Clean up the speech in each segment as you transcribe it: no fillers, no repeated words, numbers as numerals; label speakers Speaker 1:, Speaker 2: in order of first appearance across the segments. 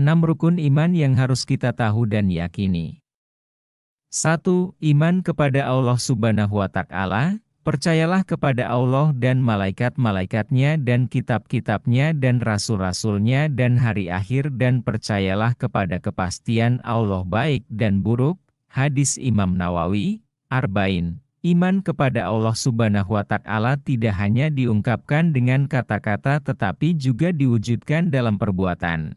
Speaker 1: 6 rukun iman yang harus kita tahu dan yakini. 1. Iman kepada Allah Subhanahu wa Ta'ala. Percayalah kepada Allah dan malaikat-malaikatnya dan kitab-kitabnya dan rasul-rasulnya dan hari akhir dan percayalah kepada kepastian Allah baik dan buruk. Hadis Imam Nawawi, Arba'in. Iman kepada Allah Subhanahu wa Ta'ala tidak hanya diungkapkan dengan kata-kata tetapi juga diwujudkan dalam perbuatan.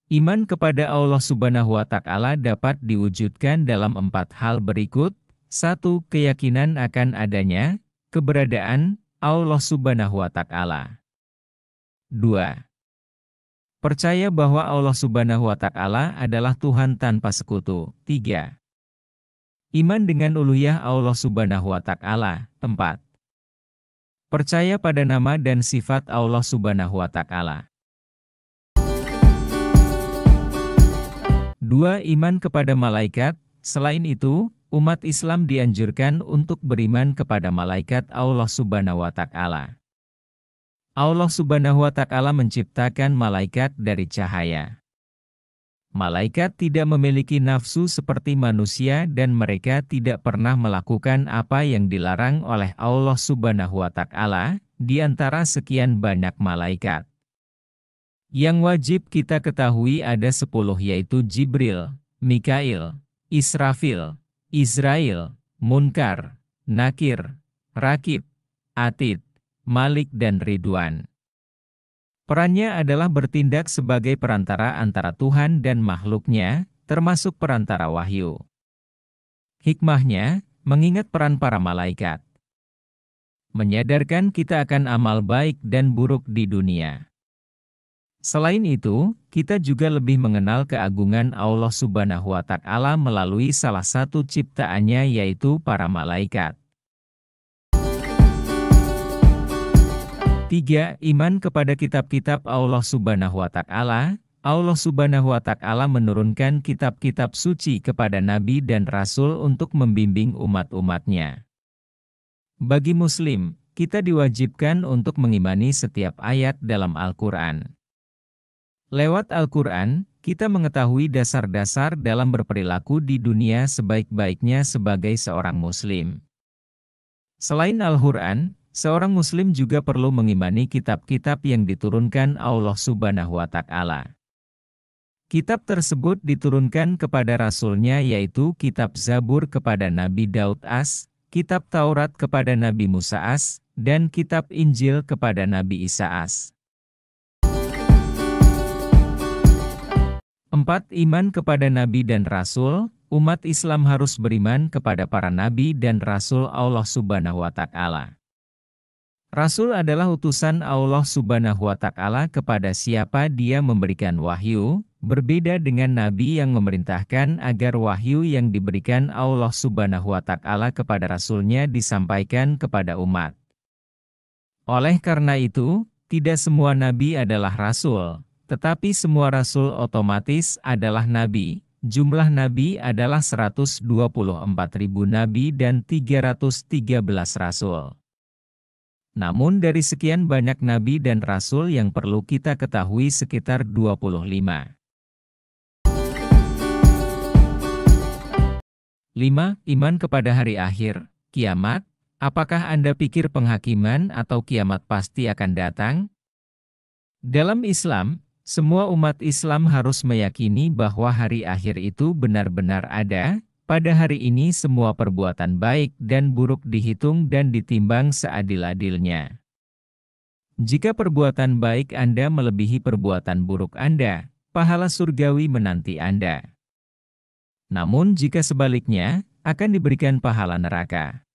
Speaker 1: Iman kepada Allah Subhanahu wa Ta'ala dapat diwujudkan dalam 4 hal berikut. 1. Keyakinan akan adanya, keberadaan Allah Subhanahu wa Ta'ala. 2. Percaya bahwa Allah Subhanahu wa Ta'ala adalah Tuhan tanpa sekutu. 3. Iman dengan uluhiyah Allah Subhanahu wa Ta'ala. 4. Percaya pada nama dan sifat Allah Subhanahu wa Ta'ala. 2. Iman kepada malaikat. Selain itu, umat Islam dianjurkan untuk beriman kepada malaikat Allah Subhanahu wa Ta'ala. Allah Subhanahu wa Ta'ala menciptakan malaikat dari cahaya. Malaikat tidak memiliki nafsu seperti manusia dan mereka tidak pernah melakukan apa yang dilarang oleh Allah Subhanahu wa Ta'ala, di antara sekian banyak malaikat. Yang wajib kita ketahui ada 10 yaitu Jibril, Mikail, Israfil, Israel, Munkar, Nakir, Rakib, Atid, Malik dan Ridwan. Perannya adalah bertindak sebagai perantara antara Tuhan dan makhluknya, termasuk perantara wahyu. Hikmahnya, mengingat peran para malaikat. Menyadarkan kita akan amal baik dan buruk di dunia. Selain itu, kita juga lebih mengenal keagungan Allah Subhanahu wa Ta'ala melalui salah satu ciptaannya yaitu para malaikat. 3. Iman kepada kitab-kitab Allah Subhanahu wa Ta'ala. Allah Subhanahu wa Ta'ala menurunkan kitab-kitab suci kepada nabi dan rasul untuk membimbing umat-umatnya. Bagi muslim, kita diwajibkan untuk mengimani setiap ayat dalam Al-Quran. Lewat Al-Quran, kita mengetahui dasar-dasar dalam berperilaku di dunia sebaik-baiknya sebagai seorang muslim. Selain Al-Quran, seorang muslim juga perlu mengimani kitab-kitab yang diturunkan Allah Subhanahu wa Ta'ala. Kitab tersebut diturunkan kepada rasulnya yaitu kitab Zabur kepada Nabi Daud as, kitab Taurat kepada Nabi Musa as, dan kitab Injil kepada Nabi Isa as. 4. Iman kepada Nabi dan Rasul. Umat Islam harus beriman kepada para Nabi dan Rasul Allah Subhanahu wa Ta'ala. Rasul adalah utusan Allah Subhanahu wa Ta'ala kepada siapa dia memberikan wahyu, berbeda dengan Nabi yang memerintahkan agar wahyu yang diberikan Allah Subhanahu wa Ta'ala kepada Rasulnya disampaikan kepada umat. Oleh karena itu, tidak semua Nabi adalah Rasul. Tetapi semua rasul otomatis adalah nabi. Jumlah nabi adalah 124.000 nabi dan 313 rasul. Namun dari sekian banyak nabi dan rasul yang perlu kita ketahui sekitar 25. 5. Iman kepada hari akhir, kiamat. Apakah Anda pikir penghakiman atau kiamat pasti akan datang? Dalam Islam, semua umat Islam harus meyakini bahwa hari akhir itu benar-benar ada. Pada hari ini semua perbuatan baik dan buruk dihitung dan ditimbang seadil-adilnya. Jika perbuatan baik Anda melebihi perbuatan buruk Anda, pahala surgawi menanti Anda. Namun jika sebaliknya, akan diberikan pahala neraka.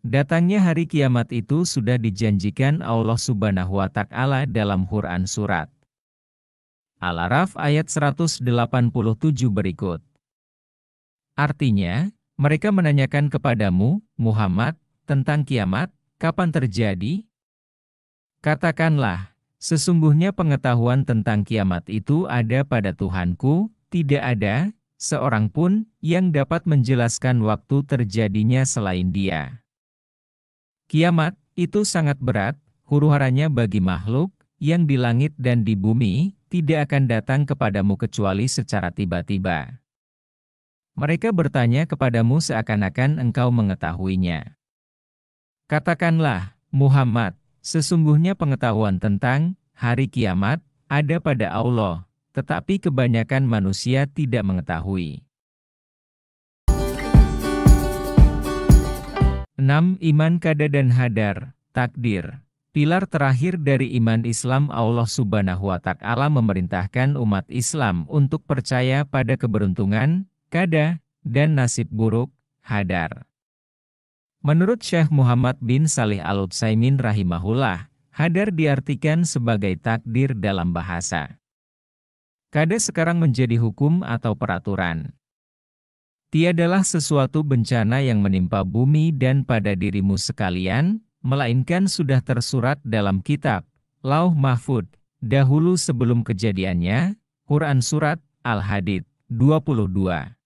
Speaker 1: Datangnya hari kiamat itu sudah dijanjikan Allah Subhanahu wa Ta'ala dalam Quran surat Al-A'raf ayat 187 berikut. Artinya, mereka menanyakan kepadamu, Muhammad, tentang kiamat, kapan terjadi? Katakanlah, sesungguhnya pengetahuan tentang kiamat itu ada pada Tuhanku, tidak ada seorang pun yang dapat menjelaskan waktu terjadinya selain Dia. Kiamat itu sangat berat, huru-haranya bagi makhluk yang di langit dan di bumi. tidak akan datang kepadamu kecuali secara tiba-tiba. Mereka bertanya kepadamu seakan-akan engkau mengetahuinya. Katakanlah, Muhammad, sesungguhnya pengetahuan tentang hari kiamat ada pada Allah, tetapi kebanyakan manusia tidak mengetahui. 6. Iman qada dan hadar, takdir. Pilar terakhir dari iman Islam, Allah Subhanahu wa Ta'ala memerintahkan umat Islam untuk percaya pada keberuntungan, qada, dan nasib buruk, hadar. Menurut Syekh Muhammad bin Shalih Al-Utsaimin rahimahullah, hadar diartikan sebagai takdir dalam bahasa. Qada sekarang menjadi hukum atau peraturan. Tiadalah sesuatu bencana yang menimpa bumi dan pada dirimu sekalian, melainkan sudah tersurat dalam kitab Lauh Mahfud, dahulu sebelum kejadiannya. Quran Surat Al-Hadid 22.